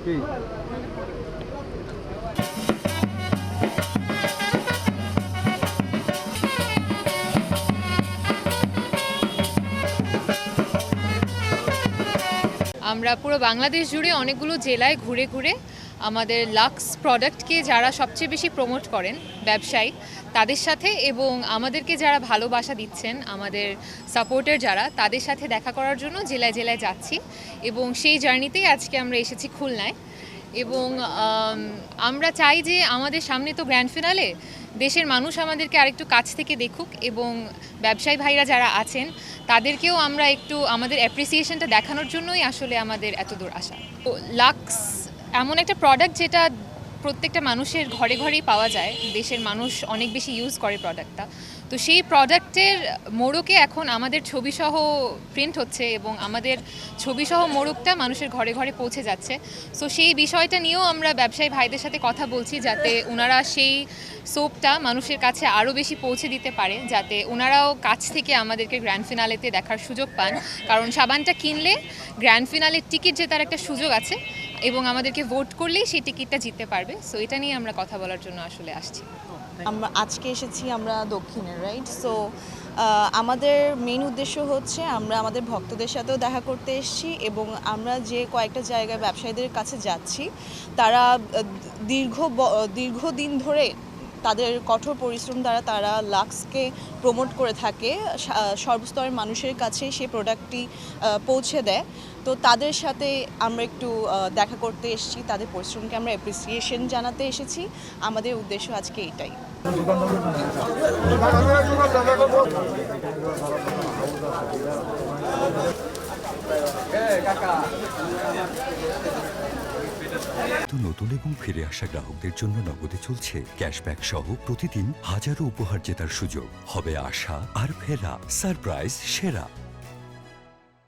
কি আমরা পুরো বাংলাদেশ জুড়ে অনেকগুলো জেলায় ঘুরে ঘুরে আমাদের লাক্স প্রোডাক্টকে যারা সবচেয়ে বেশি প্রমোট করেন ব্যবসায়ী তাদের সাথে এবং আমাদেরকে যারা ভালোবাসা দিচ্ছেন আমাদের সাপোর্টার যারা তাদের সাথে দেখা করার জন্য জেলায় জেলায় যাচ্ছি এবং সেই জার্নিতেই আজকে আমরা এসেছি খুলনায় এবং আমরা চাই যে আমাদের সামনে তো গ্র্যান্ড ফিনালে দেশের মানুষ আমাদেরকে আরেকটু কাছ থেকে দেখুক এবং ব্যবসায়ী ভাইরা যারা আছেন তাদেরকেও আমরা একটু আমাদের অ্যাপ্রিসিয়েশনটা দেখানোর জন্যই আসলে আমাদের এত দূর আসা। তো লাক্স এমন একটা প্রোডাক্ট যেটা প্রত্যেকটা মানুষের ঘরে ঘরেই পাওয়া যায়, দেশের মানুষ অনেক বেশি ইউজ করে প্রোডাক্টটা। তো সেই প্রোডাক্টের মোড়কে এখন আমাদের ছবিসহ প্রিন্ট হচ্ছে এবং আমাদের ছবিসহ মোড়কটা মানুষের ঘরে ঘরে পৌঁছে যাচ্ছে। সো সেই বিষয়টা নিয়েও আমরা ব্যবসায়ী ভাইদের সাথে কথা বলছি যাতে ওনারা সেই সোপটা মানুষের কাছে আরও বেশি পৌঁছে দিতে পারে, যাতে ওনারাও কাছ থেকে আমাদেরকে গ্র্যান্ড ফিনালেতে দেখার সুযোগ পান। কারণ সাবানটা কিনলে গ্র্যান্ড ফিনালের টিকিট জেতার একটা সুযোগ আছে এবং আমাদেরকে ভোট করলেই সেই টিকিটটা জিততে পারবে। সো এটা নিয়ে আমরা কথা বলার জন্য আসলে আসছি। আমরা আজকে এসেছি আমরা দক্ষিণে, রাইট? সো আমাদের মেইন উদ্দেশ্য হচ্ছে আমরা আমাদের ভক্তদের সাথেও দেখা করতে এসেছি এবং আমরা যে কয়েকটা জায়গায় ব্যবসায়ীদের কাছে যাচ্ছি তারা দীর্ঘদিন ধরে তাদের কঠোর পরিশ্রম দ্বারা তারা লাক্সকে প্রমোট করে থাকে, সর্বস্তরের মানুষের কাছে সেই প্রোডাক্টটি পৌঁছে দেয়। তো তাদের সাথে আমরা একটু দেখা করতে এসেছি, তাদের পরিশ্রমকে আমরা অ্যাপ্রিসিয়েশন জানাতে এসেছি। আমাদের উদ্দেশ্য আজকে এটাই। নতুন এবং ফিরে আসা গ্রাহকদের জন্য নগদে চলছে ক্যাশব্যাক সহ প্রতিদিন হাজারো উপহার জেতার সুযোগ। হবে আশা আর ফেরা, সারপ্রাইজ সেরা।